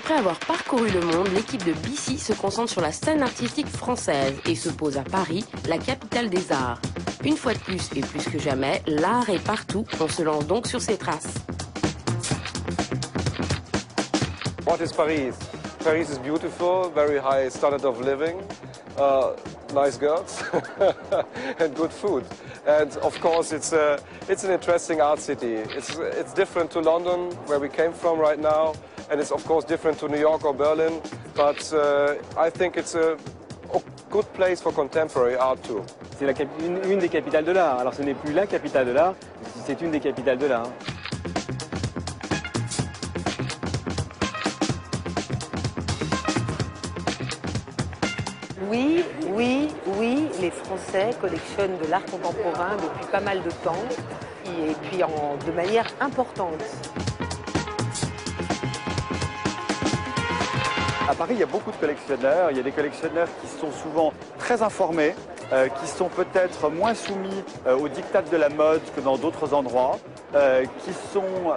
Après avoir parcouru le monde, l'équipe de BC se concentre sur la scène artistique française et se pose à Paris, la capitale des arts. Une fois de plus et plus que jamais, l'art est partout. On se lance donc sur ses traces. What is Paris? Paris is beautiful, very high standard of living, nice girls and good food. And of course it's an interesting art city. It's different to London, where we came from right now, and it's of course different to New York or Berlin, but I think it's a good place for contemporary art too. C'est une des capitales de l'art. Alors ce n'est plus la capitale de l'art, c'est une des capitales de l'art. Oui, les Français collectionnent de l'art contemporain depuis pas mal de temps et puis de manière importante. À Paris, il y a beaucoup de collectionneurs. Il y a des collectionneurs qui sont souvent très informés, qui sont peut-être moins soumis aux diktats de la mode que dans d'autres endroits, qui sont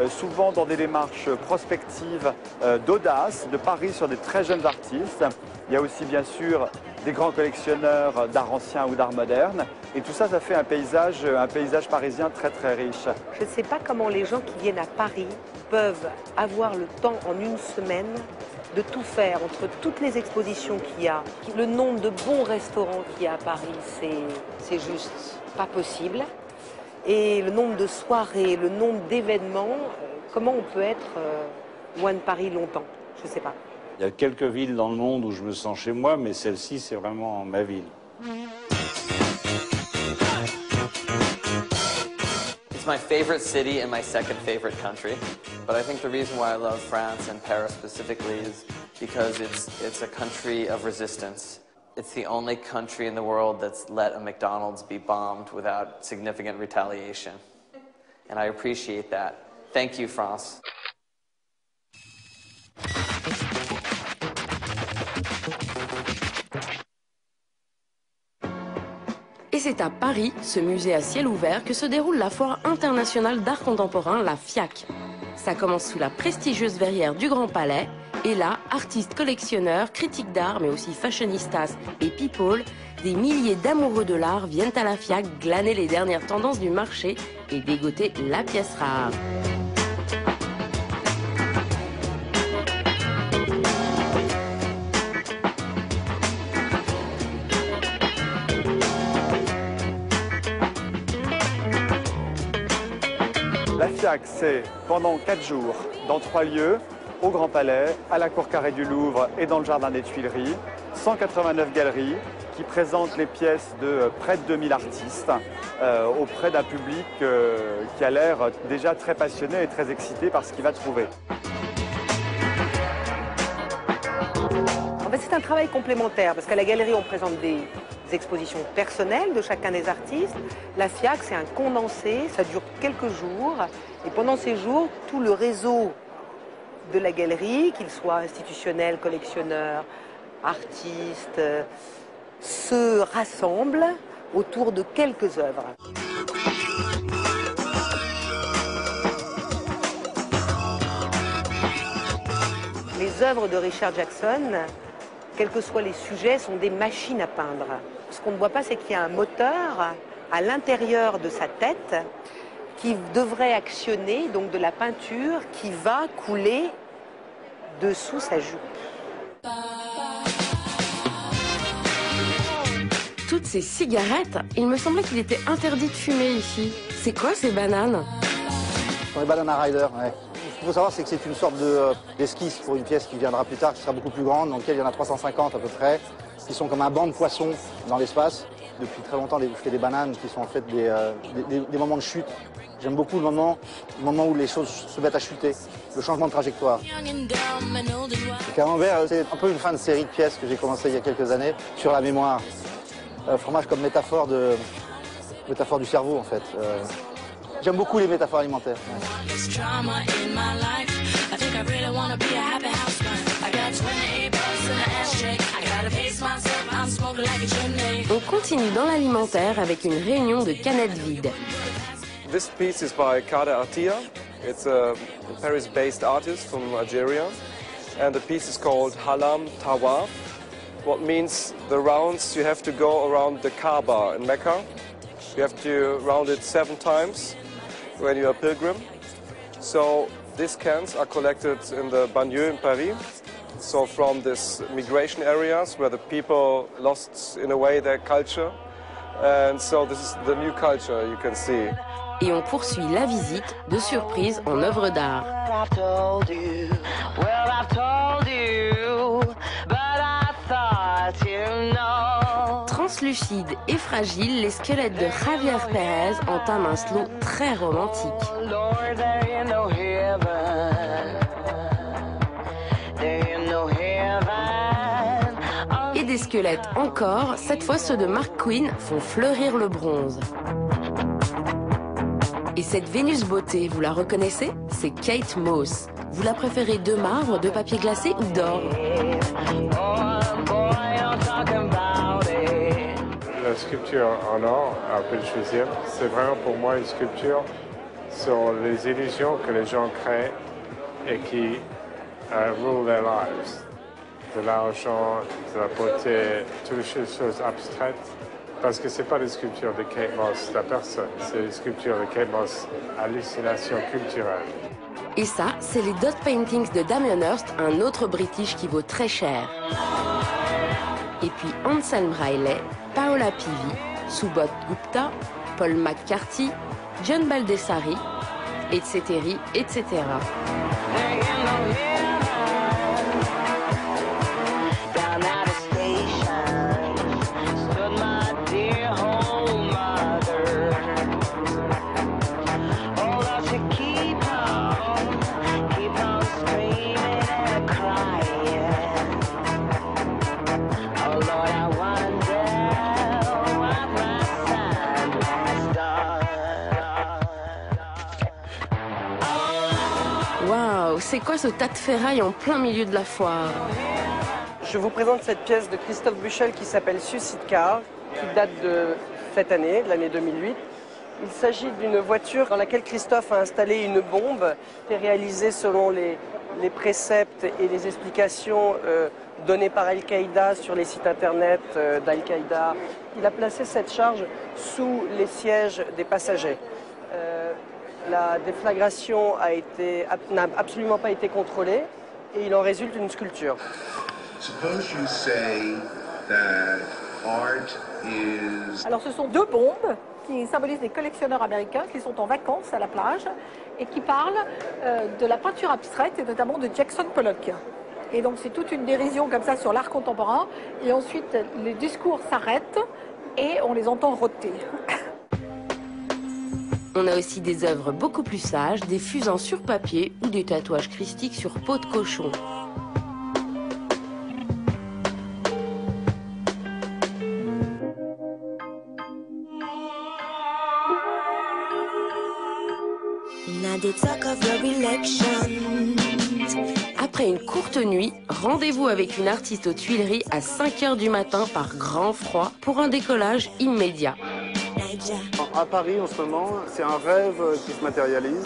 souvent dans des démarches prospectives d'audace, de pari sur des très jeunes artistes. Il y a aussi bien sûr des grands collectionneurs d'art ancien ou d'art moderne. Et tout ça, ça fait un paysage parisien très très riche. Je ne sais pas comment les gens qui viennent à Paris peuvent avoir le temps en une semaine de tout faire entre toutes les expositions qu'il y a. Le nombre de bons restaurants qu'il y a à Paris, c'est juste pas possible. Et le nombre de soirées, le nombre d'événements, comment on peut être loin de Paris longtemps? Je ne sais pas. Il y a quelques villes dans le monde où je me sens chez moi, mais celle-ci, c'est vraiment ma ville. It's my favorite city and my second favorite country. But I think the reason why I love France and Paris specifically is because it's a country of resistance. It's the only country in the world that's let a McDonald's be bombed without significant retaliation. And I appreciate that. Thank you, France. Et c'est à Paris, ce musée à ciel ouvert, que se déroule la foire internationale d'art contemporain, la FIAC. Ça commence sous la prestigieuse verrière du Grand Palais. Et là, artistes, collectionneurs, critiques d'art, mais aussi fashionistas et people, des milliers d'amoureux de l'art viennent à la FIAC glaner les dernières tendances du marché et dégoter la pièce rare. La FIAC, c'est pendant 4 jours, dans 3 lieux, au Grand Palais, à la Cour Carrée du Louvre et dans le Jardin des Tuileries, 189 galeries qui présentent les pièces de près de 2000 artistes auprès d'un public qui a l'air déjà très passionné et très excité par ce qu'il va trouver. En fait, c'est un travail complémentaire parce qu'à la galerie, on présente des expositions personnelles de chacun des artistes. La FIAC, c'est un condensé, ça dure quelques jours. Et pendant ces jours, tout le réseau de la galerie, qu'il soit institutionnel, collectionneur, artiste, se rassemble autour de quelques œuvres. Les œuvres de Richard Jackson, quels que soient les sujets, sont des machines à peindre. Ce qu'on ne voit pas, c'est qu'il y a un moteur à l'intérieur de sa tête qui devrait actionner donc de la peinture qui va couler dessous sa jupe. Toutes ces cigarettes, il me semblait qu'il était interdit de fumer ici. C'est quoi ces bananes? Ce sont les Banana Rider, ouais. Ce qu'il faut savoir, c'est que c'est une sorte d'esquisse pour une pièce qui viendra plus tard, qui sera beaucoup plus grande, dans laquelle il y en a 350 à peu près, qui sont comme un banc de poissons dans l'espace. Depuis très longtemps, je fais des bananes qui sont en fait des moments de chute. J'aime beaucoup le moment où les choses se mettent à chuter, le changement de trajectoire. Le camembert, c'est un peu une fin de série de pièces que j'ai commencé il y a quelques années sur la mémoire. Fromage comme métaphore du cerveau en fait. J'aime beaucoup les métaphores alimentaires. Ouais. On continue dans l'alimentaire avec une réunion de canettes vides. This piece is by Kader Attia. It's a Paris-based artist from Algeria, and the piece is called Halam Tawaf, what means the rounds you have to go around the Kaaba in Mecca. You have to round it 7 times when you're a pilgrim. So these cans are collected in the banlieue in Paris. So from these migration areas where the people lost in a way their culture. And so this is the new culture you can see. Et on poursuit la visite de surprise en œuvre d'art. Translucides et fragiles, les squelettes de Javier Pérez entament un slow très romantique. Et des squelettes encore, cette fois ceux de Mark Quinn, font fleurir le bronze. Et cette Vénus beauté, vous la reconnaissez? C'est Kate Moss. Vous la préférez de marbre, de papier glacé ou d'or? La sculpture en or, à Belchusir, c'est vraiment pour moi une sculpture sur les illusions que les gens créent et qui rule their lives. De l'argent, de la beauté, toutes les choses abstraites. Parce que ce n'est pas des sculptures de Kate Moss, la personne, c'est des sculptures de Kate Moss, hallucination culturelle. Et ça, c'est les dot paintings de Damien Hirst, un autre British qui vaut très cher. Et puis Anselm Riley, Paola Pivi, Subodh Gupta, Paul McCarthy, John Baldessari, etc., etc. Waouh, c'est quoi ce tas de ferraille en plein milieu de la foire? Je vous présente cette pièce de Christophe Buchel qui s'appelle Suicide Car, qui date de cette année, de l'année 2008. Il s'agit d'une voiture dans laquelle Christophe a installé une bombe. C'est réalisé selon les préceptes et les explications données par Al-Qaïda sur les sites internet d'Al-Qaïda. Il a placé cette charge sous les sièges des passagers. La déflagration n'a absolument pas été contrôlée et il en résulte une sculpture. Alors ce sont 2 bombes qui symbolisent des collectionneurs américains qui sont en vacances à la plage et qui parlent de la peinture abstraite et notamment de Jackson Pollock. Et donc c'est toute une dérision comme ça sur l'art contemporain et ensuite les discours s'arrêtent et on les entend rôter. On a aussi des œuvres beaucoup plus sages, des fusains sur papier ou des tatouages christiques sur peau de cochon. Après une courte nuit, rendez-vous avec une artiste aux Tuileries à 5 h du matin par grand froid pour un décollage immédiat. À Paris en ce moment, c'est un rêve qui se matérialise.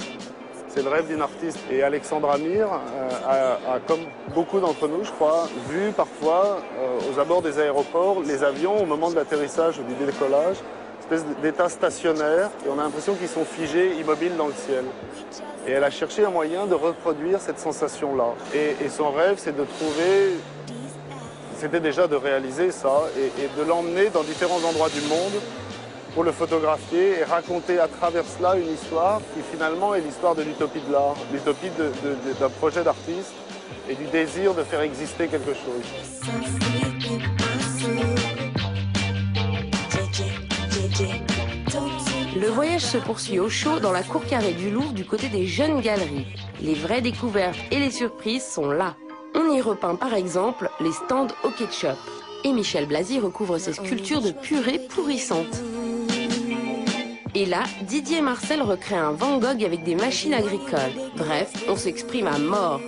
C'est le rêve d'une artiste. Et Alexandre Amir a, comme beaucoup d'entre nous, je crois, vu parfois aux abords des aéroports les avions au moment de l'atterrissage ou du décollage, une espèce d'état stationnaire, et on a l'impression qu'ils sont figés, immobiles dans le ciel. Et elle a cherché un moyen de reproduire cette sensation-là. Et son rêve, c'est de trouver, c'était déjà de réaliser ça, et de l'emmener dans différents endroits du monde pour le photographier et raconter à travers cela une histoire qui finalement est l'histoire de l'utopie de l'art, l'utopie d'un projet d'artiste et du désir de faire exister quelque chose. Le voyage se poursuit au chaud dans la cour carrée du Louvre du côté des jeunes galeries. Les vraies découvertes et les surprises sont là. On y repeint par exemple les stands au ketchup. Et Michel Blasi recouvre ses sculptures de purée pourrissante. Et là, Didier Marcel recrée un Van Gogh avec des machines agricoles. Bref, on s'exprime à mort.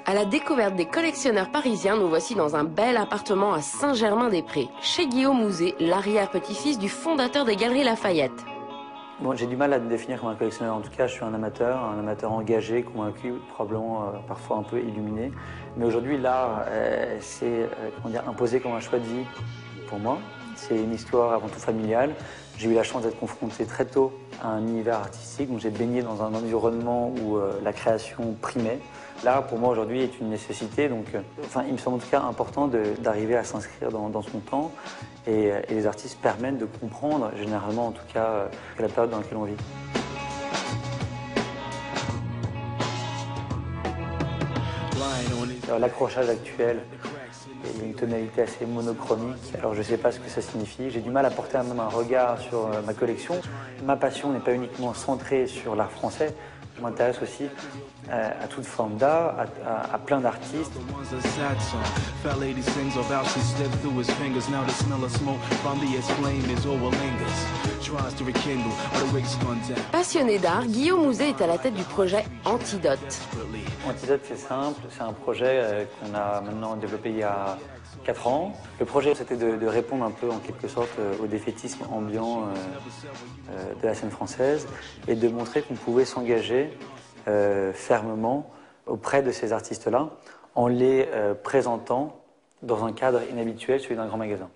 À À la découverte des collectionneurs parisiens, nous voici dans un bel appartement à Saint-Germain-des-Prés, chez Guillaume Houzé, l'arrière-petit-fils du fondateur des Galeries Lafayette. Bon, j'ai du mal à me définir comme un collectionneur. En tout cas, je suis un amateur engagé, convaincu, probablement parfois un peu illuminé. Mais aujourd'hui, l'art, c'est imposé comme un choix de vie pour moi. C'est une histoire avant tout familiale. J'ai eu la chance d'être confronté très tôt à un univers artistique, donc j'ai baigné dans un environnement où la création primait. L'art, pour moi, aujourd'hui, est une nécessité, donc il me semble en tout cas important d'arriver à s'inscrire dans son temps, et les artistes permettent de comprendre, généralement en tout cas, la période dans laquelle on vit. L'accrochage actuel, il y a une tonalité assez monochromique, alors je ne sais pas ce que ça signifie. J'ai du mal à porter même un regard sur ma collection. Ma passion n'est pas uniquement centrée sur l'art français, je m'intéresse aussi à toute forme d'art, à plein d'artistes. Passionné d'art, Guillaume Houzé est à la tête du projet Antidote. Antidote, c'est simple, c'est un projet qu'on a maintenant développé il y a 4 ans. Le projet, c'était de répondre un peu, en quelque sorte, au défaitisme ambiant de la scène française et de montrer qu'on pouvait s'engager fermement auprès de ces artistes-là en les présentant dans un cadre inhabituel, celui d'un grand magasin.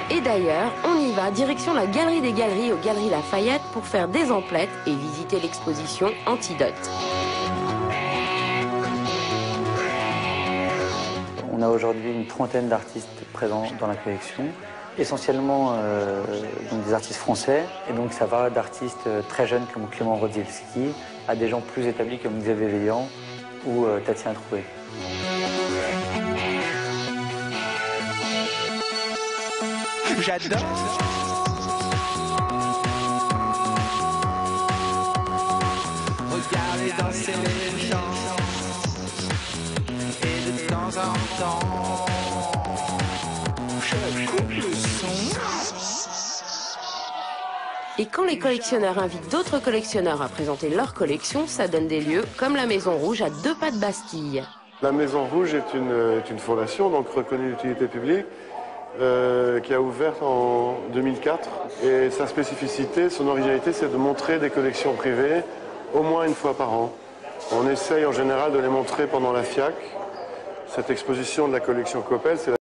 Et d'ailleurs, on y va, direction la Galerie des Galeries aux Galeries Lafayette pour faire des emplettes et visiter l'exposition Antidote. On a aujourd'hui une trentaine d'artistes présents dans la collection, essentiellement donc des artistes français, et donc ça va d'artistes très jeunes comme Clément Rodzielski à des gens plus établis comme Xavier Veillant ou Tatiana Troué. J'adore. Regardez danser les gens. Et de temps en temps, je coupe le son. Et quand les collectionneurs invitent d'autres collectionneurs à présenter leur collection, ça donne des lieux comme la Maison Rouge à 2 pas de Bastille. La Maison Rouge est une fondation donc reconnue d'utilité publique qui a ouvert en 2004. Et sa spécificité, son originalité, c'est de montrer des collections privées au moins une fois par an. On essaye en général de les montrer pendant la FIAC. Cette exposition de la collection Coppel, c'est